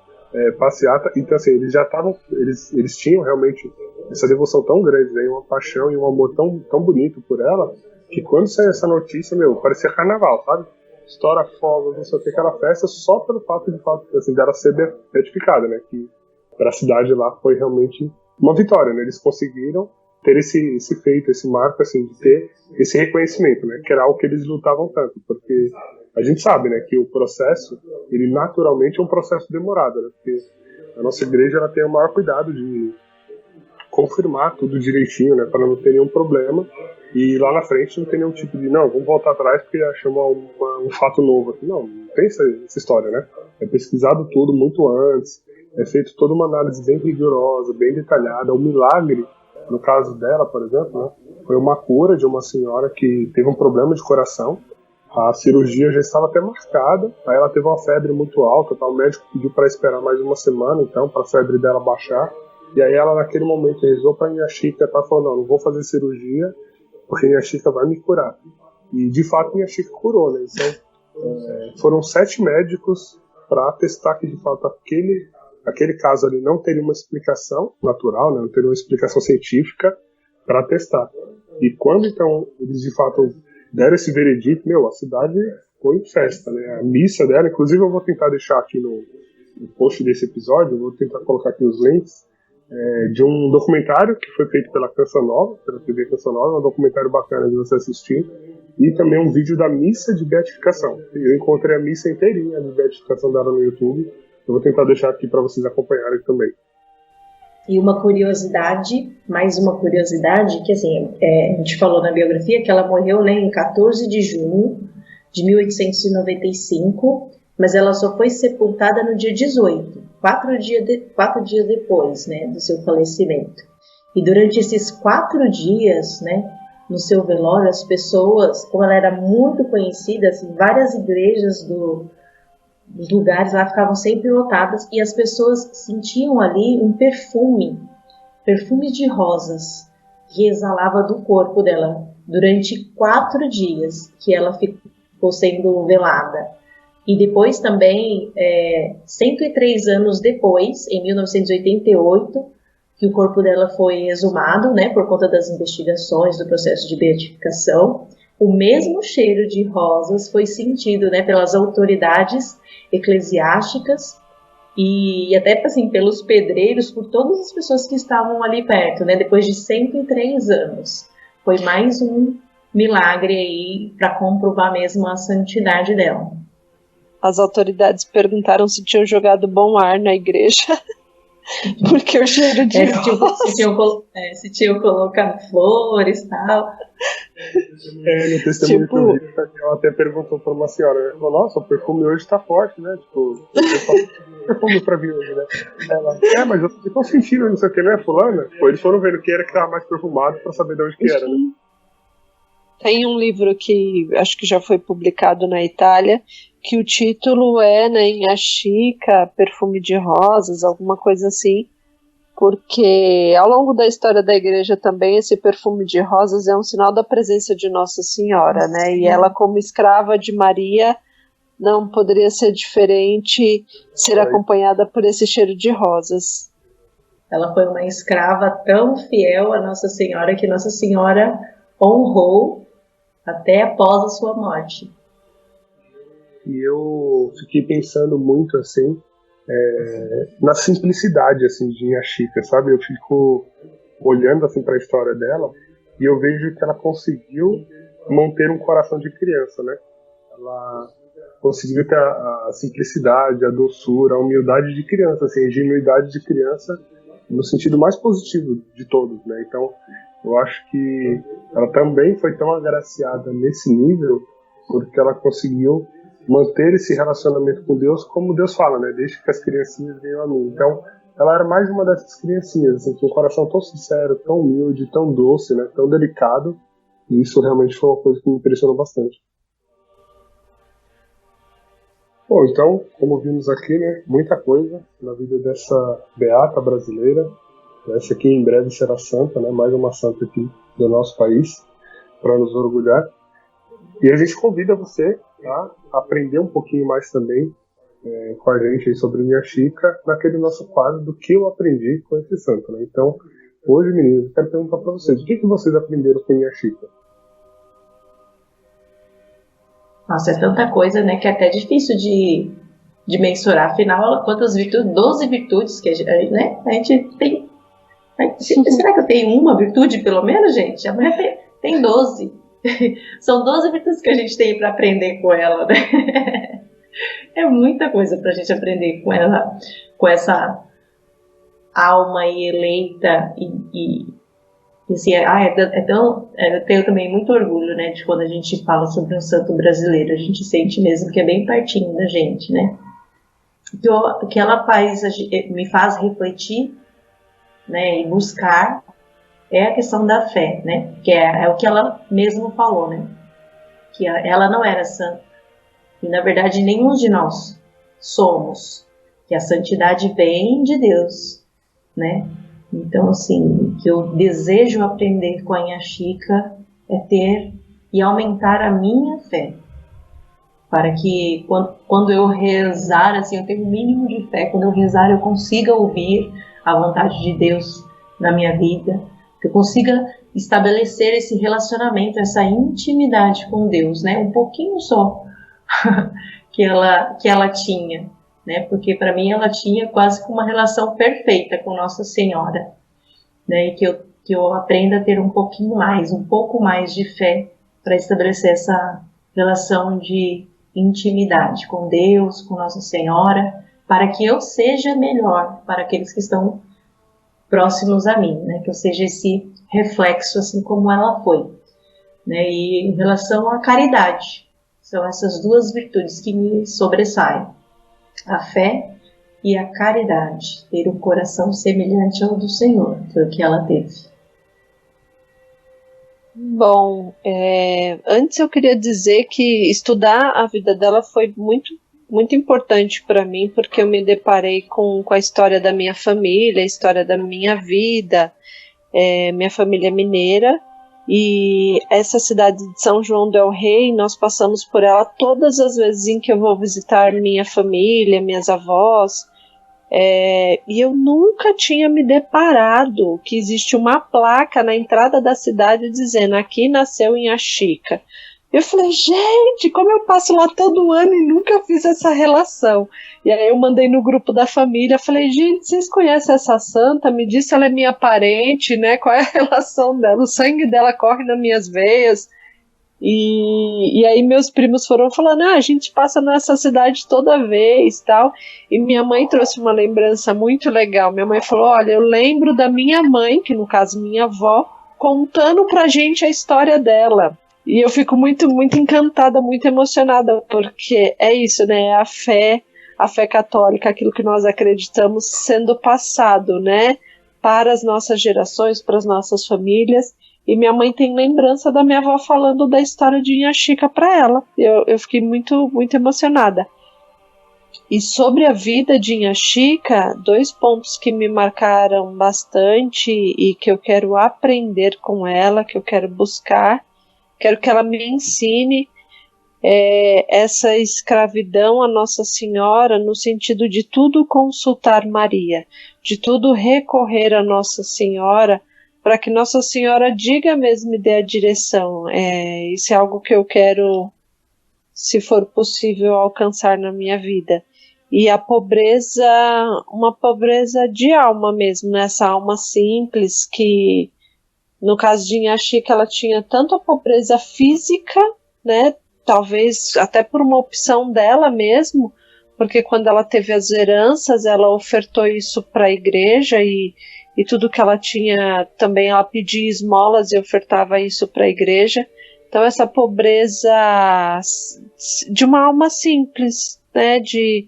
passeata. Então, assim, eles já estavam, eles tinham realmente essa devoção tão grande, né? Uma paixão e um amor tão, tão bonito por ela, que quando saiu essa notícia, parecia carnaval, sabe? Estoura fogo, não sei o que, aquela festa, só pelo fato assim, dela ser beatificada, né? Que para a cidade lá foi realmente uma vitória, né? Eles conseguiram ter esse feito, esse marco, assim, de ter esse reconhecimento, né? Que era algo que eles lutavam tanto, porque a gente sabe, né, que o processo, ele naturalmente é um processo demorado, né? Porque a nossa igreja, ela tem o maior cuidado de confirmar tudo direitinho, né? Para não ter nenhum problema, e lá na frente não tem nenhum tipo de, vamos voltar atrás porque achamos um fato novo. Não tem essa história, né? É pesquisado tudo muito antes, é feito toda uma análise bem rigorosa, bem detalhada. O milagre, no caso dela, por exemplo, né, foi uma cura de uma senhora que teve um problema de coração. A cirurgia já estava até marcada, aí ela teve uma febre muito alta, tá? O médico pediu para esperar mais uma semana, então, para a febre dela baixar. E aí ela, naquele momento, rezou para a Inhaxica, falou, não vou fazer cirurgia, porque a Inhaxica vai me curar. E, de fato, a Inhaxica curou, né? Então, foram 7 médicos para atestar que, de fato, aquele caso ali não teria uma explicação natural, né? Não teria uma explicação científica para testar. E quando, então, eles, de fato, deram esse veredito, a cidade foi em festa, né? A missa dela, inclusive eu vou tentar deixar aqui no post desse episódio, vou tentar colocar aqui os links, de um documentário que foi feito pela Canção Nova, pela TV Canção Nova, um documentário bacana de você assistir, e também um vídeo da missa de beatificação. Eu encontrei a missa inteirinha de beatificação dela no YouTube, eu vou tentar deixar aqui para vocês acompanharem também. E uma curiosidade, mais uma curiosidade, que assim, a gente falou na biografia que ela morreu, né, em 14 de junho de 1895, mas ela só foi sepultada no dia 18, 4 dias depois, né, do seu falecimento. E durante esses 4 dias, né, no seu velório, as pessoas, como ela era muito conhecida, assim, várias igrejas dos lugares lá ficavam sempre lotadas, e as pessoas sentiam ali um perfume de rosas, que exalava do corpo dela durante 4 dias que ela ficou sendo velada. E depois também, 103 anos depois, em 1988, que o corpo dela foi exumado, né, por conta das investigações do processo de beatificação. O mesmo cheiro de rosas foi sentido, né, pelas autoridades eclesiásticas e até assim, pelos pedreiros, por todas as pessoas que estavam ali perto, né, depois de 103 anos. Foi mais um milagre aí para comprovar mesmo a santidade dela. As autoridades perguntaram se tinham jogado bom ar na igreja, porque o cheiro de se tinham colocado flores e tal. No testemunho que eu vi, ela até perguntou para uma senhora, ela falou, nossa, o perfume hoje tá forte, né? Tipo, eu só perfume pra vir hoje, né? Ela, mas eu tô sentindo, não sei o que, né, fulana? Pô, eles foram vendo quem era que tava mais perfumado pra saber de onde que era, né? Tem um livro que acho que já foi publicado na Itália, que o título é, né, em Chica, Perfume de Rosas, alguma coisa assim, porque ao longo da história da igreja também esse perfume de rosas é um sinal da presença de Nossa Senhora, né? E ela, como escrava de Maria, não poderia ser diferente, ser acompanhada por esse cheiro de rosas. Ela foi uma escrava tão fiel a Nossa Senhora que Nossa Senhora honrou até após a sua morte. E eu fiquei pensando muito assim na simplicidade assim de Inha Chica, sabe? Eu fico olhando assim para a história dela e eu vejo que ela conseguiu manter um coração de criança, né? Ela conseguiu ter a simplicidade, a doçura, a humildade de criança, assim, a ingenuidade de criança no sentido mais positivo de todos, né? Então, eu acho que ela também foi tão agraciada nesse nível porque ela conseguiu manter esse relacionamento com Deus, como Deus fala, né? Deixa que as criancinhas venham a mim. Então, ela era mais uma dessas criancinhas, assim, com um coração tão sincero, tão humilde, tão doce, né? Tão delicado. E isso realmente foi uma coisa que me impressionou bastante. Bom, então, como vimos aqui, né? Muita coisa na vida dessa beata brasileira. Essa aqui em breve será santa, né? Mais uma santa aqui do nosso país, para nos orgulhar. E a gente convida você a aprender um pouquinho mais também com a gente aí sobre Inha Chica, naquele nosso quadro do que eu aprendi com esse santo, né? Então, hoje, meninos, eu quero perguntar para vocês, o que vocês aprenderam com Inha Chica? Nossa, é tanta coisa, né, que é até difícil de mensurar. Afinal, quantas virtudes? 12 virtudes que a gente tem. Será que eu tenho uma virtude, pelo menos, gente? A mulher tem 12. São 12 virtudes que a gente tem para aprender com ela, né? É muita coisa para a gente aprender com ela, com essa alma eleita e assim, eu tenho também muito orgulho, né, de quando a gente fala sobre um santo brasileiro, a gente sente mesmo que é bem pertinho da gente, né? O que ela faz, me faz refletir, né, e buscar é a questão da fé, né? Que é o que ela mesma falou, né? Que ela não era santa. E, na verdade, nenhum de nós somos. Que a santidade vem de Deus, né? Então, assim, o que eu desejo aprender com a Inha Chica é ter e aumentar a minha fé. Para que, quando eu rezar, assim, eu tenho um mínimo de fé. Quando eu rezar, eu consiga ouvir a vontade de Deus na minha vida. Que eu consiga estabelecer esse relacionamento, essa intimidade com Deus, né? Um pouquinho só que ela tinha, né? Porque para mim ela tinha quase que uma relação perfeita com Nossa Senhora, né? E que eu aprenda a ter um pouco mais de fé para estabelecer essa relação de intimidade com Deus, com Nossa Senhora, para que eu seja melhor para aqueles que estão próximos a mim, né? Que eu seja esse reflexo, assim como ela foi, né? E em relação à caridade, são essas duas virtudes que me sobressaem, a fé e a caridade, ter um coração semelhante ao do Senhor, foi o que ela teve. Bom, antes eu queria dizer que estudar a vida dela foi muito muito importante para mim, porque eu me deparei com a história da minha família, a história da minha vida. Minha família é mineira, e essa cidade de São João del Rei, nós passamos por ela todas as vezes em que eu vou visitar minha família, minhas avós, E eu nunca tinha me deparado que existe uma placa na entrada da cidade dizendo aqui nasceu Inhaxica. Eu falei, gente, como eu passo lá todo ano e nunca fiz essa relação. E aí eu mandei no grupo da família, falei, gente, vocês conhecem essa santa? Me disse se ela é minha parente, né? Qual é a relação dela? O sangue dela corre nas minhas veias. E aí meus primos foram falando, a gente passa nessa cidade toda vez, tal. E minha mãe trouxe uma lembrança muito legal. Minha mãe falou, olha, eu lembro da minha mãe, que no caso minha avó, contando pra gente a história dela. E eu fico muito, muito encantada, muito emocionada, porque é isso, né? A fé católica, aquilo que nós acreditamos sendo passado, né? Para as nossas gerações, para as nossas famílias. E minha mãe tem lembrança da minha avó falando da história de Inhaxica para ela. Eu fiquei muito, muito emocionada. E sobre a vida de Inhaxica, 2 pontos que me marcaram bastante e que eu quero aprender com ela, que eu quero buscar. Quero que ela me ensine essa escravidão a Nossa Senhora no sentido de tudo consultar Maria, de tudo recorrer a Nossa Senhora, para que Nossa Senhora diga mesmo e dê a direção. Isso é algo que eu quero, se for possível, alcançar na minha vida. E a pobreza, uma pobreza de alma mesmo, né? Essa alma simples que... No caso de Inhaxica, ela tinha tanto a pobreza física, né, talvez até por uma opção dela mesmo, porque quando ela teve as heranças, ela ofertou isso para a igreja e tudo que ela tinha, também ela pedia esmolas e ofertava isso para a igreja. Então essa pobreza de uma alma simples, né, de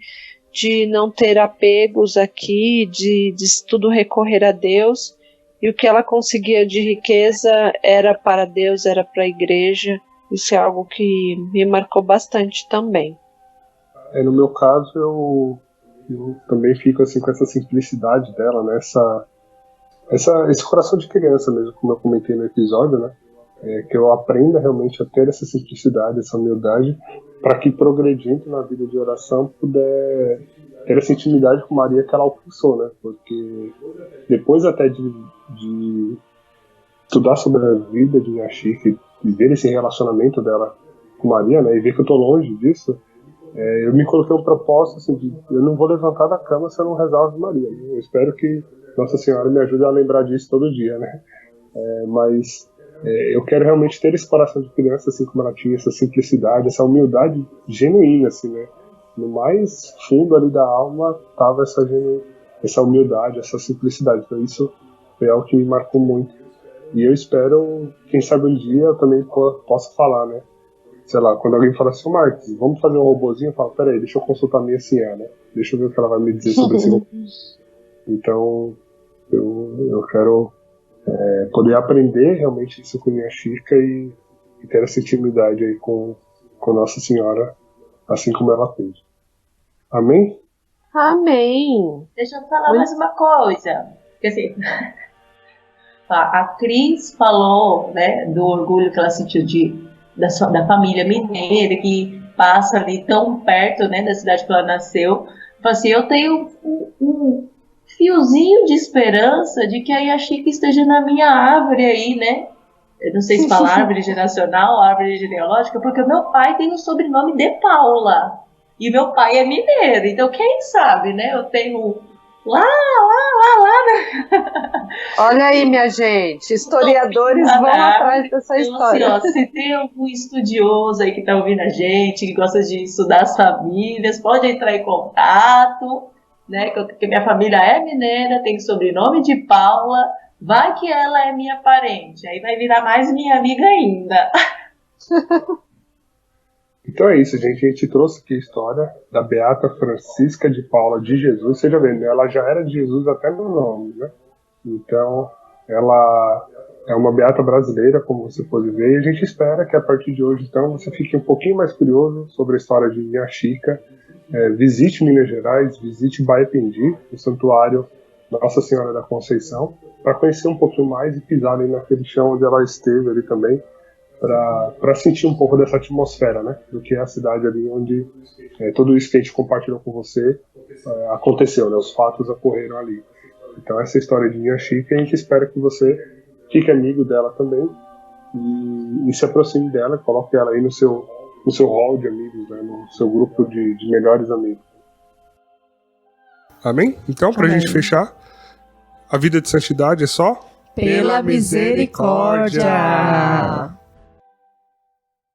não ter apegos aqui, de tudo recorrer a Deus. E o que ela conseguia de riqueza era para Deus, era para a igreja. Isso é algo que me marcou bastante também. No meu caso, eu também fico assim com essa simplicidade dela, né? Esse coração de criança mesmo, como eu comentei no episódio, né? Que eu aprenda realmente a ter essa simplicidade, essa humildade, para que progredindo na vida de oração puder ter essa intimidade com Maria que ela alcançou, né? Porque depois até de estudar sobre a vida de Inhaxica e ver esse relacionamento dela com Maria, né? E ver que eu tô longe disso, eu me coloquei um propósito assim, de eu não vou levantar da cama se eu não rezar a Ave Maria. Eu espero que Nossa Senhora me ajude a lembrar disso todo dia, né? Mas eu quero realmente ter esse coração de criança, assim como ela tinha, essa simplicidade, essa humildade genuína, assim, né? No mais fundo ali da alma estava essa humildade, essa simplicidade. Então isso foi algo que me marcou muito. E eu espero, quem sabe um dia eu também possa falar, né? Sei lá, quando alguém fala assim, Marcos, vamos fazer um robozinho, eu falo, peraí, deixa eu consultar minha senha, né? Deixa eu ver o que ela vai me dizer sobre esse robô. Então, eu quero poder aprender realmente isso com Inhaxica e ter essa intimidade aí com Nossa Senhora, assim como ela fez. Amém? Amém! Deixa eu falar mais uma coisa. Porque assim, a Cris falou, né, do orgulho que ela sentiu da família mineira, que passa ali tão perto, né, da cidade que ela nasceu. Então, assim, eu tenho um fiozinho de esperança de que a Inhaxica esteja na minha árvore aí, né? Eu não sei se fala árvore geracional, árvore genealógica, porque o meu pai tem o sobrenome de Paula. E meu pai é mineiro, então quem sabe, né? Eu tenho lá. Olha aí, minha gente, historiadores vão atrás dessa história. Assim, se tem algum estudioso aí que tá ouvindo a gente, que gosta de estudar as famílias, pode entrar em contato, né? Porque minha família é mineira, tem sobrenome de Paula, vai que ela é minha parente, aí vai virar mais minha amiga ainda. Então é isso, gente. A gente trouxe aqui a história da Beata Francisca de Paula de Jesus. Você já vê, né? Ela já era de Jesus até no nome, né? Então, ela é uma beata brasileira, como você pode ver. E a gente espera que a partir de hoje, então, você fique um pouquinho mais curioso sobre a história de Inhaxica. Visite Minas Gerais, visite Baipendi, o santuário Nossa Senhora da Conceição, para conhecer um pouquinho mais e pisar ali naquele chão onde ela esteve ali também, para sentir um pouco dessa atmosfera, né, do que é a cidade ali onde tudo isso que a gente compartilhou com você aconteceu, né? Os fatos ocorreram ali. Então essa história de Minha Chica, a gente espera que você fique amigo dela também e se aproxime dela, coloque ela aí no seu hall de amigos, né? No seu grupo de melhores amigos. Amém? Então, pra gente fechar, a vida de santidade é só Pela misericórdia.